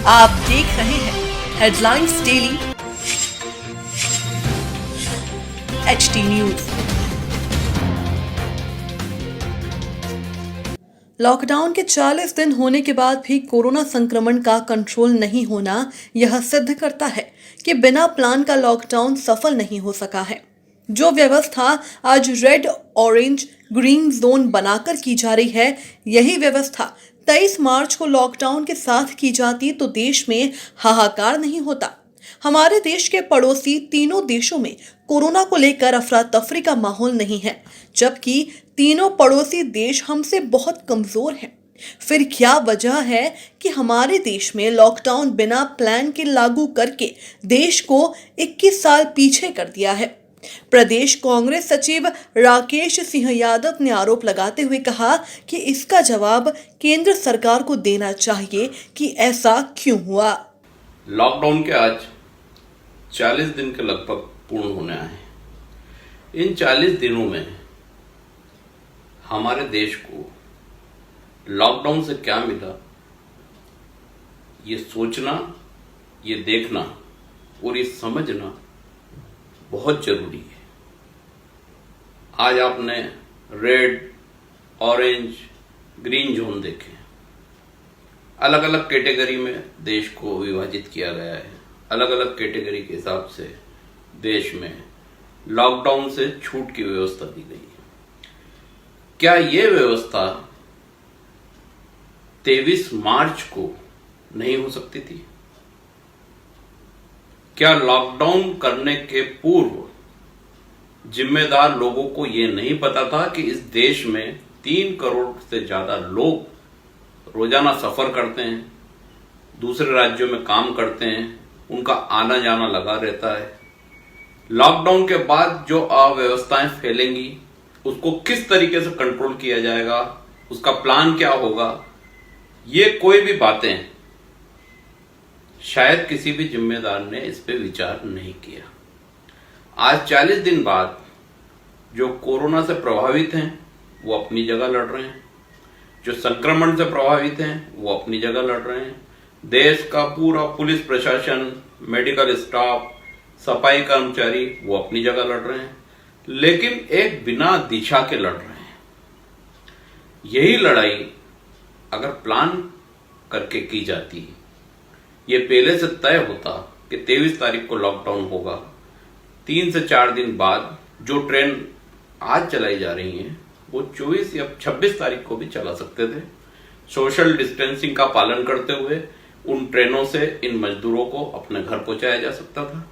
आप देख रहे हैं headlines daily HT news. Lockdown के 40 दिन होने के बाद भी कोरोना संक्रमण का कंट्रोल नहीं होना यह सिद्ध करता है कि बिना प्लान का लॉकडाउन सफल नहीं हो सका है। जो व्यवस्था आज रेड, ऑरेंज, ग्रीन जोन बनाकर की जा रही है, यही व्यवस्था 23 मार्च को लॉकडाउन के साथ की जाती तो देश में हाहाकार नहीं होता। हमारे देश के पड़ोसी तीनों देशों में कोरोना को लेकर अफरा तफरी का माहौल नहीं है, जबकि तीनों पड़ोसी देश हमसे बहुत कमजोर हैं। फिर क्या वजह है कि हमारे देश में लॉकडाउन बिना प्लान के लागू करके देश को 21 साल पीछे कर दिया है? प्रदेश कांग्रेस सचिव राकेश सिंह यादव ने आरोप लगाते हुए कहा कि इसका जवाब केंद्र सरकार को देना चाहिए कि ऐसा क्यों हुआ। लॉकडाउन के आज 40 दिन के लगभग पूर्ण होने आए हैं। इन 40 दिनों में हमारे देश को लॉकडाउन से क्या मिला, ये सोचना, ये देखना और ये समझना बहुत जरूरी है। आज आपने रेड, ऑरेंज, ग्रीन जोन देखे, अलग अलग कैटेगरी में देश को विभाजित किया गया है। अलग अलग कैटेगरी के हिसाब से देश में लॉकडाउन से छूट की व्यवस्था दी गई है। क्या ये व्यवस्था 23 मार्च को नहीं हो सकती थी? क्या लॉकडाउन करने के पूर्व जिम्मेदार लोगों को यह नहीं पता था कि इस देश में 3 करोड़ से ज्यादा लोग रोजाना सफर करते हैं, दूसरे राज्यों में काम करते हैं, उनका आना जाना लगा रहता है। लॉकडाउन के बाद जो अव्यवस्थाएं फैलेंगी उसको किस तरीके से कंट्रोल किया जाएगा, उसका प्लान क्या होगा, ये कोई भी बातें शायद किसी भी जिम्मेदार ने इस पे विचार नहीं किया। आज 40 दिन बाद जो कोरोना से प्रभावित हैं वो अपनी जगह लड़ रहे हैं, जो संक्रमण से प्रभावित हैं वो अपनी जगह लड़ रहे हैं। देश का पूरा पुलिस प्रशासन, मेडिकल स्टाफ, सफाई कर्मचारी वो अपनी जगह लड़ रहे हैं, लेकिन एक बिना दिशा के लड़ रहे हैं। यही लड़ाई अगर प्लान करके की जाती, ये पहले से तय होता कि 23 तारीख को लॉकडाउन होगा, 3 से 4 दिन बाद जो ट्रेन आज चलाई जा रही हैं वो 24 या 26 तारीख को भी चला सकते थे। सोशल डिस्टेंसिंग का पालन करते हुए उन ट्रेनों से इन मजदूरों को अपने घर पहुंचाया जा सकता था।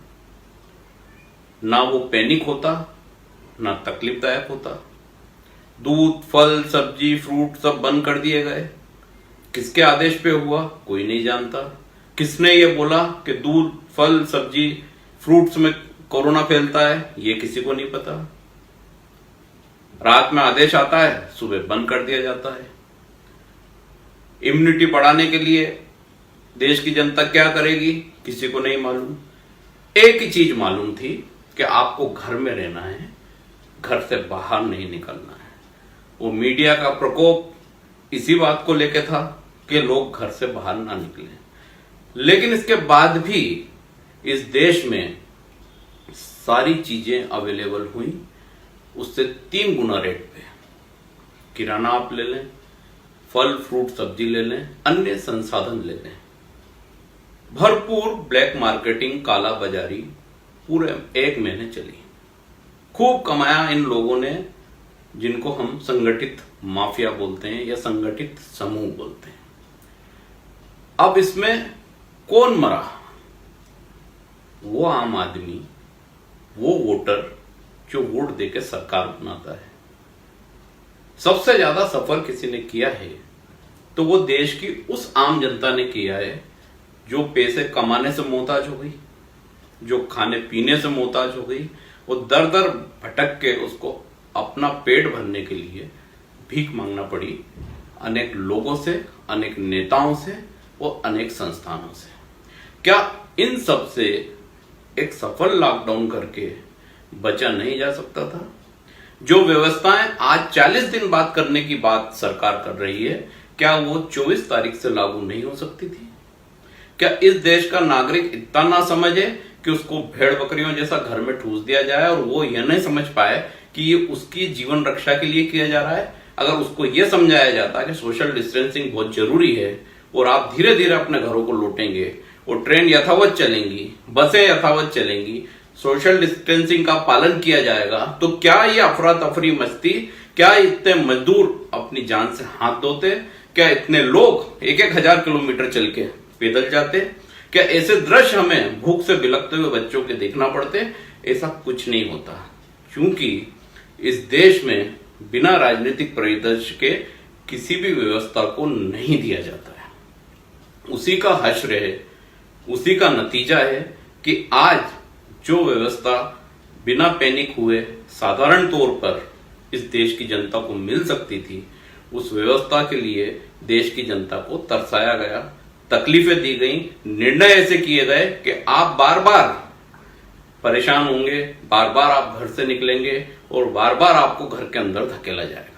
ना वो पैनिक होता, ना तकलीफदायक होता। दूध, फल, सब्जी, फ्रूट सब बंद कर दिए गए। किसके आदेश पे हुआ कोई नहीं जानता। किसने ये बोला कि दूध, फल, सब्जी, फ्रूट्स में कोरोना फैलता है, ये किसी को नहीं पता। रात में आदेश आता है, सुबह बंद कर दिया जाता है। इम्यूनिटी बढ़ाने के लिए देश की जनता क्या करेगी किसी को नहीं मालूम। एक ही चीज मालूम थी कि आपको घर में रहना है, घर से बाहर नहीं निकलना है। वो मीडिया का प्रकोप इसी बात को लेके था कि लोग घर से बाहर ना निकलें। लेकिन इसके बाद भी इस देश में सारी चीजें अवेलेबल हुई, उससे 3 गुना रेट पे। किराना आप ले लें, फल, फ्रूट, सब्जी ले लें, अन्य संसाधन ले लें। भरपूर ब्लैक मार्केटिंग, काला बाजारी पूरे 1 महीने चली। खूब कमाया इन लोगों ने, जिनको हम संगठित माफिया बोलते हैं या संगठित समूह बोलते हैं। अब इसमें कौन मरा? वो आम आदमी, वो वोटर जो वोट देके सरकार बनाता है। सबसे ज्यादा सफर किसी ने किया है तो वो देश की उस आम जनता ने किया है जो पैसे कमाने से मोहताज हो गई, जो खाने पीने से मोहताज हो गई। वो दर दर भटक के उसको अपना पेट भरने के लिए भीख मांगना पड़ी, अनेक लोगों से, अनेक नेताओं से और अनेक संस्थानों से। क्या इन सब से एक सफल लॉकडाउन करके बचा नहीं जा सकता था? जो व्यवस्थाएं आज 40 दिन बाद करने की बात सरकार कर रही है, क्या वो 24 तारीख से लागू नहीं हो सकती थी? क्या इस देश का नागरिक इतना ना समझे कि उसको भेड़ बकरियों जैसा घर में ठूस दिया जाए और वो यह नहीं समझ पाए कि ये उसकी जीवन रक्षा के लिए किया जा रहा है? अगर उसको ये समझाया जाता कि सोशल डिस्टेंसिंग बहुत जरूरी है और आप धीरे धीरे अपने घरों को लौटेंगे और ट्रेन यथावत चलेंगी, बसें यथावत चलेंगी, सोशल डिस्टेंसिंग का पालन किया जाएगा, तो क्या ये अफरा तफरी मस्ती, क्या इतने मजदूर अपनी जान से हाथ धोते? क्या इतने लोग 1,000 किलोमीटर चल के पैदल जाते? क्या ऐसे दृश्य हमें भूख से बिलखते हुए बच्चों के देखना पड़ते? ऐसा कुछ नहीं होता, क्योंकि इस देश में बिना राजनीतिक परिदृश्य के किसी भी व्यवस्था को नहीं दिया जाता है। उसी का हश्र है, उसी का नतीजा है कि आज जो व्यवस्था बिना पैनिक हुए साधारण तौर पर इस देश की जनता को मिल सकती थी, उस व्यवस्था के लिए देश की जनता को तरसाया गया, तकलीफें दी गई, निर्णय ऐसे किए गए कि आप बार बार परेशान होंगे, बार बार आप घर से निकलेंगे और बार बार आपको घर के अंदर धकेला जाएगा।